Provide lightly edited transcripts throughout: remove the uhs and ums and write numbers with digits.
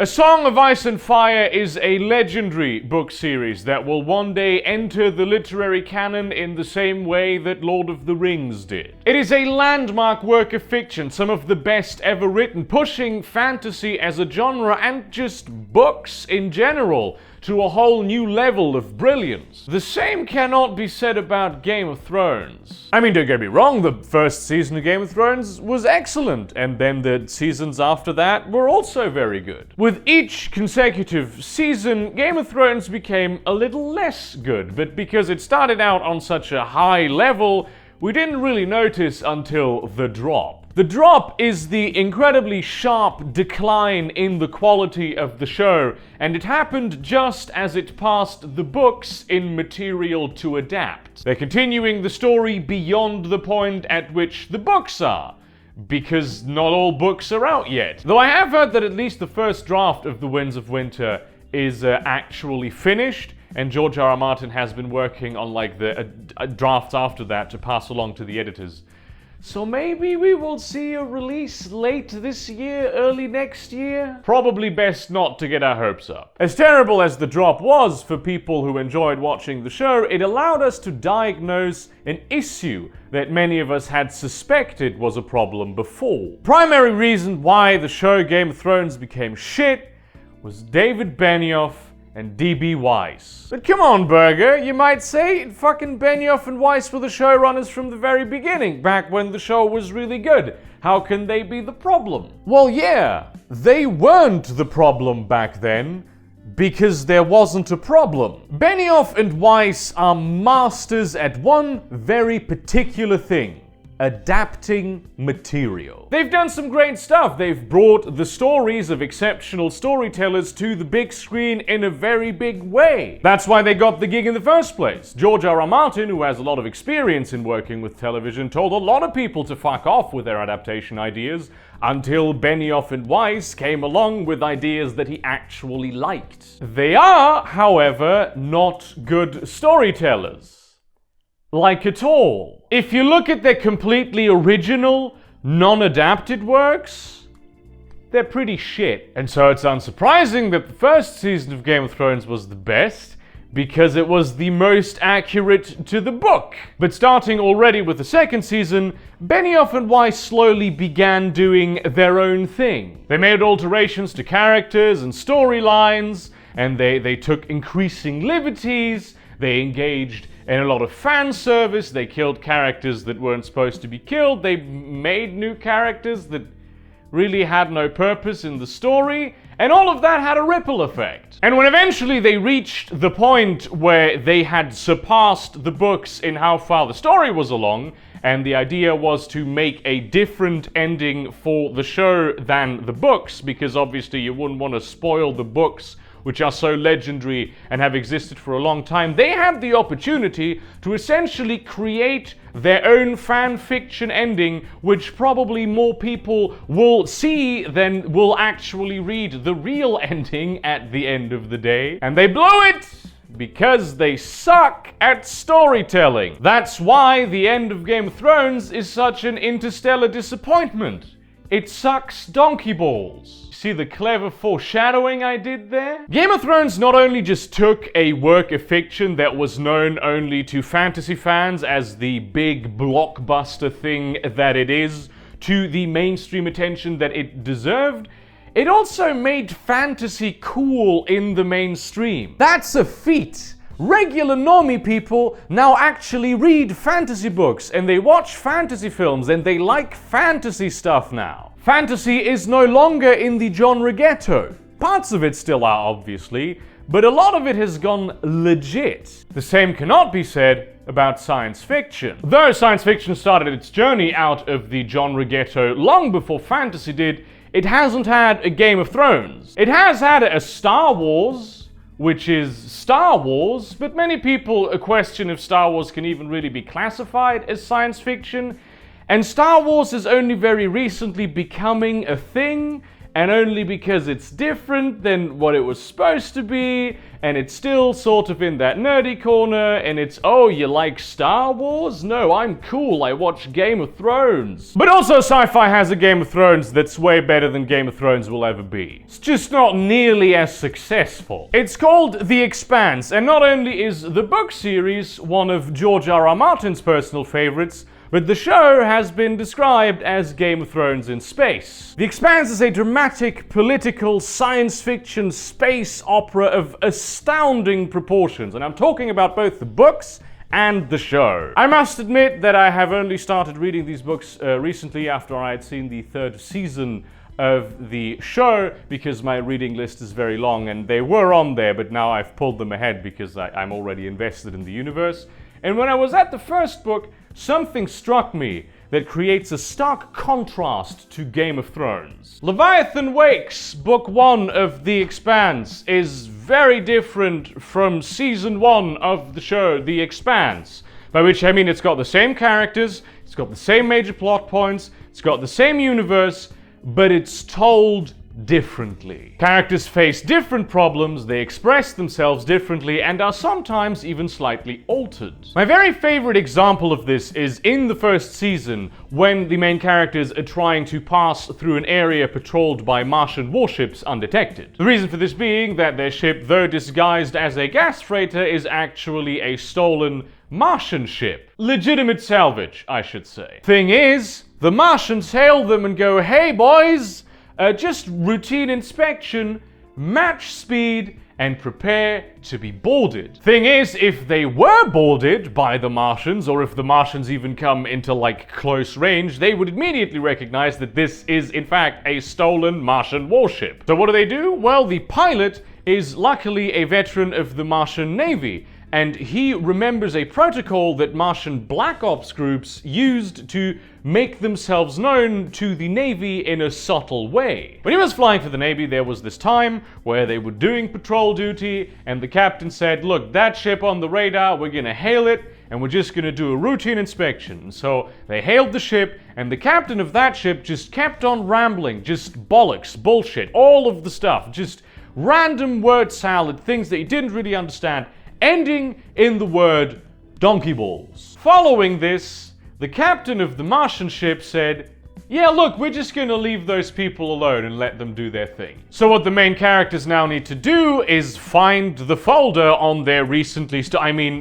A Song of Ice and Fire is a legendary book series that will one day enter the literary canon in the same way that Lord of the Rings did. It is a landmark work of fiction, some of the best ever written, pushing fantasy as a genre and just books in general to a whole new level of brilliance. The same cannot be said about Game of Thrones. I mean, don't get me wrong, the first season of Game of Thrones was excellent, and then the seasons after that were also very good. With each consecutive season, Game of Thrones became a little less good, but because it started out on such a high level, we didn't really notice until The Drop. The Drop is the incredibly sharp decline in the quality of the show, and it happened just as it passed the books in material to adapt. They're continuing the story beyond the point at which the books are, because not all books are out yet. Though I have heard that at least the first draft of The Winds of Winter is actually finished, and George R.R. Martin has been working on like the drafts after that to pass along to the editors. So maybe we will see a release late this year, early next year? Probably best not to get our hopes up. As terrible as The Drop was for people who enjoyed watching the show, it allowed us to diagnose an issue that many of us had suspected was a problem before. Primary reason why the show Game of Thrones became shit was David Benioff and D.B. Weiss. But come on, Burger, you might say, fucking Benioff and Weiss were the showrunners from the very beginning, back when the show was really good. How can they be the problem? Well, yeah, they weren't the problem back then, because there wasn't a problem. Benioff and Weiss are masters at one very particular thing: adapting material. They've done some great stuff. They've brought the stories of exceptional storytellers to the big screen in a very big way. That's why they got the gig in the first place. George R.R. Martin, who has a lot of experience in working with television, told a lot of people to fuck off with their adaptation ideas until Benioff and Weiss came along with ideas that he actually liked. They are, however, not good storytellers. Like at all. If you look at their completely original, non-adapted works, they're pretty shit. And so it's unsurprising that the first season of Game of Thrones was the best, because it was the most accurate to the book. But starting already with the second season, Benioff and Weiss slowly began doing their own thing. They made alterations to characters and storylines, and they took increasing liberties. They engaged in a lot of fan service. They killed characters that weren't supposed to be killed. They made new characters that really had no purpose in the story. And all of that had a ripple effect. And when eventually they reached the point where they had surpassed the books in how far the story was along, and the idea was to make a different ending for the show than the books, because obviously you wouldn't want to spoil the books, which are so legendary and have existed for a long time, they had the opportunity to essentially create their own fan fiction ending, which probably more people will see than will actually read the real ending at the end of the day. And they blew it! Because they suck at storytelling. That's why the end of Game of Thrones is such an interstellar disappointment. It sucks donkey balls. See the clever foreshadowing I did there? Game of Thrones not only just took a work of fiction that was known only to fantasy fans as the big blockbuster thing that it is, to the mainstream attention that it deserved, it also made fantasy cool in the mainstream. That's a feat. Regular normie people now actually read fantasy books, and they watch fantasy films, and they like fantasy stuff now. Fantasy is no longer in the genre ghetto. Parts of it still are, obviously, but a lot of it has gone legit. The same cannot be said about science fiction. Though science fiction started its journey out of the genre ghetto long before fantasy did, it hasn't had a Game of Thrones. It has had a Star Wars, which is Star Wars, but many people question if Star Wars can even really be classified as science fiction. And Star Wars is only very recently becoming a thing, and only because it's different than what it was supposed to be, and it's still sort of in that nerdy corner, and it's, oh, you like Star Wars? No, I'm cool, I watch Game of Thrones. But also sci-fi has a Game of Thrones that's way better than Game of Thrones will ever be. It's just not nearly as successful. It's called The Expanse, and not only is the book series one of George R.R. Martin's personal favorites, but the show has been described as Game of Thrones in space. The Expanse is a dramatic, political, science fiction space opera of astounding proportions, and I'm talking about both the books and the show. I must admit that I have only started reading these books recently after I had seen the 3rd season of the show, because my reading list is very long, and they were on there, but now I've pulled them ahead because I'm already invested in the universe. And when I was at the first book, something struck me that creates a stark contrast to Game of Thrones. Leviathan Wakes, Book 1 of The Expanse, is very different from Season 1 of the show, The Expanse. By which I mean it's got the same characters, it's got the same major plot points, it's got the same universe, but it's told differently. Characters face different problems, they express themselves differently, and are sometimes even slightly altered. My very favorite example of this is in the 1st season, when the main characters are trying to pass through an area patrolled by Martian warships undetected. The reason for this being that their ship, though disguised as a gas freighter, is actually a stolen Martian ship. Legitimate salvage, I should say. Thing is, the Martians hail them and go, "Hey boys, just routine inspection, match speed, and prepare to be boarded." Thing is, if they were boarded by the Martians, or if the Martians even come into close range, they would immediately recognize that this is in fact a stolen Martian warship. So what do? Well, the pilot is luckily a veteran of the Martian Navy, and he remembers a protocol that Martian Black Ops groups used to make themselves known to the Navy in a subtle way. When he was flying for the Navy, there was this time where they were doing patrol duty, and the captain said, "Look, that ship on the radar, we're gonna hail it, and we're just gonna do a routine inspection." So they hailed the ship, and the captain of that ship just kept on rambling, just bollocks, bullshit, all of the stuff, just random word salad, things that he didn't really understand, ending in the word donkey balls. Following this, the captain of the Martian ship said, "Yeah, look, we're just gonna leave those people alone and let them do their thing." So what the main characters now need to do is find the folder on their recently,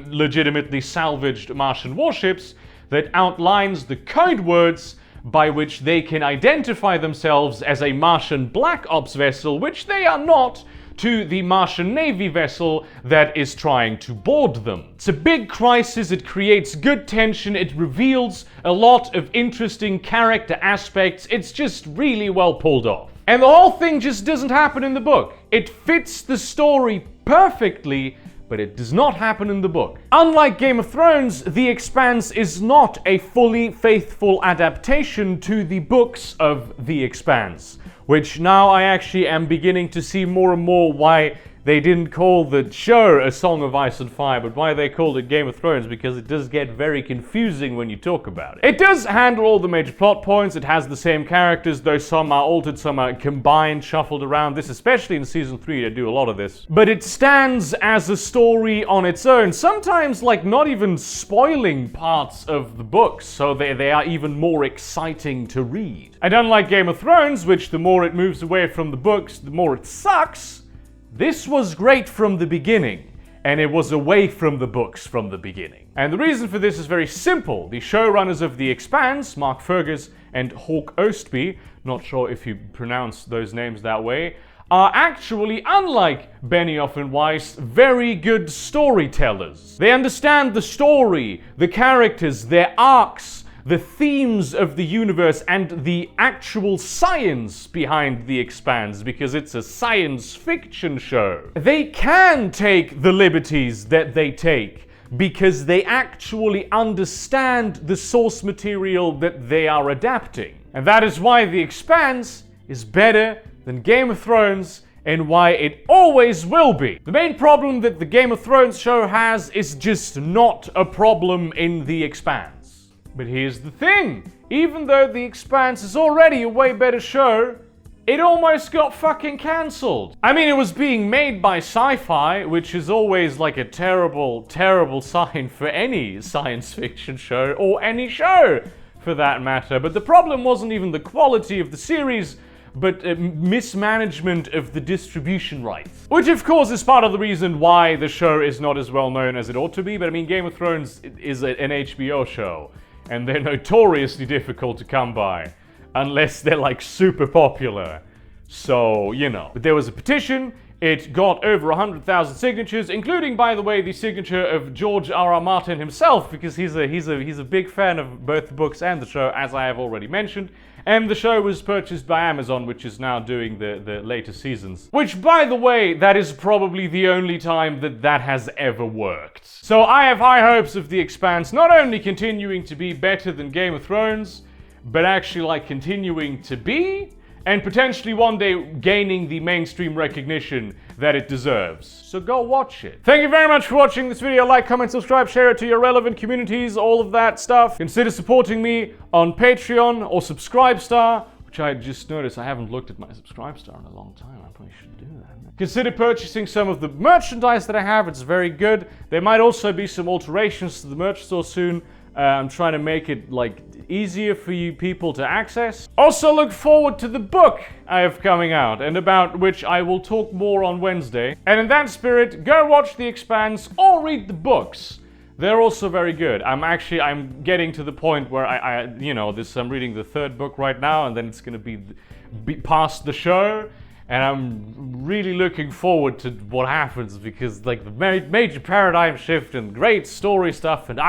legitimately salvaged Martian warships that outlines the code words by which they can identify themselves as a Martian Black Ops vessel, which they are not, to the Martian Navy vessel that is trying to board them. It's a big crisis, it creates good tension, it reveals a lot of interesting character aspects, it's just really well pulled off. And the whole thing just doesn't happen in the book. It fits the story perfectly, but it does not happen in the book. Unlike Game of Thrones, The Expanse is not a fully faithful adaptation to the books of The Expanse, which now I actually am beginning to see more and more why they didn't call the show A Song of Ice and Fire, but why they called it Game of Thrones, because it does get very confusing when you talk about it. It does handle all the major plot points, it has the same characters, though some are altered, some are combined, shuffled around. This, especially in Season 3, they do a lot of this. But it stands as a story on its own, sometimes not even spoiling parts of the books, so they are even more exciting to read. And unlike Game of Thrones, which the more it moves away from the books, the more it sucks, this was great from the beginning, and it was away from the books from the beginning. And the reason for this is very simple. The showrunners of The Expanse, Mark Fergus and Hawk Ostby, not sure if you pronounce those names that way, are actually, unlike Benioff and Weiss, very good storytellers. They understand the story, the characters, their arcs, the themes of the universe, and the actual science behind The Expanse, because it's a science fiction show. They can take the liberties that they take because they actually understand the source material that they are adapting. And that is why The Expanse is better than Game of Thrones, and why it always will be. The main problem that the Game of Thrones show has is just not a problem in The Expanse. But here's the thing, even though The Expanse is already a way better show, it almost got fucking cancelled. I mean, it was being made by Sci-Fi, which is always like a terrible, terrible sign for any science fiction show, or any show for that matter. But the problem wasn't even the quality of the series, but mismanagement of the distribution rights. Which of course is part of the reason why the show is not as well known as it ought to be, but I mean, Game of Thrones is an HBO show, and they're notoriously difficult to come by, unless they're like super popular. So, you know. But there was a petition, it got over 100,000 signatures, including, by the way, the signature of George R.R. Martin himself, because he's a big fan of both the books and the show, as I have already mentioned. And the show was purchased by Amazon, which is now doing the later seasons. Which, by the way, that is probably the only time that has ever worked. So I have high hopes of The Expanse not only continuing to be better than Game of Thrones, but actually like continuing to be, and potentially one day gaining the mainstream recognition that it deserves. So go watch it. Thank you very much for watching this video. Like, comment, subscribe, share it to your relevant communities, all of that stuff. Consider supporting me on Patreon or Subscribestar, which I just noticed I haven't looked at my Subscribestar in a long time. I probably should do that. Consider purchasing some of the merchandise that I have. It's very good. There might also be some alterations to the merch store soon. I'm trying to make it like easier for you people to access. Also look forward to the book I have coming out, and about which I will talk more on Wednesday. And in that spirit, go watch The Expanse or read the books. They're also very good. I'm getting to the point where I'm reading the third book right now, and then it's gonna be past the show. And I'm really looking forward to what happens, because like the major paradigm shift and great story stuff, and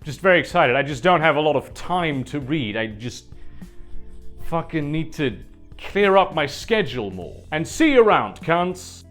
just very excited. I just don't have a lot of time to read. I just fucking need to clear up my schedule more. And see you around, cunts.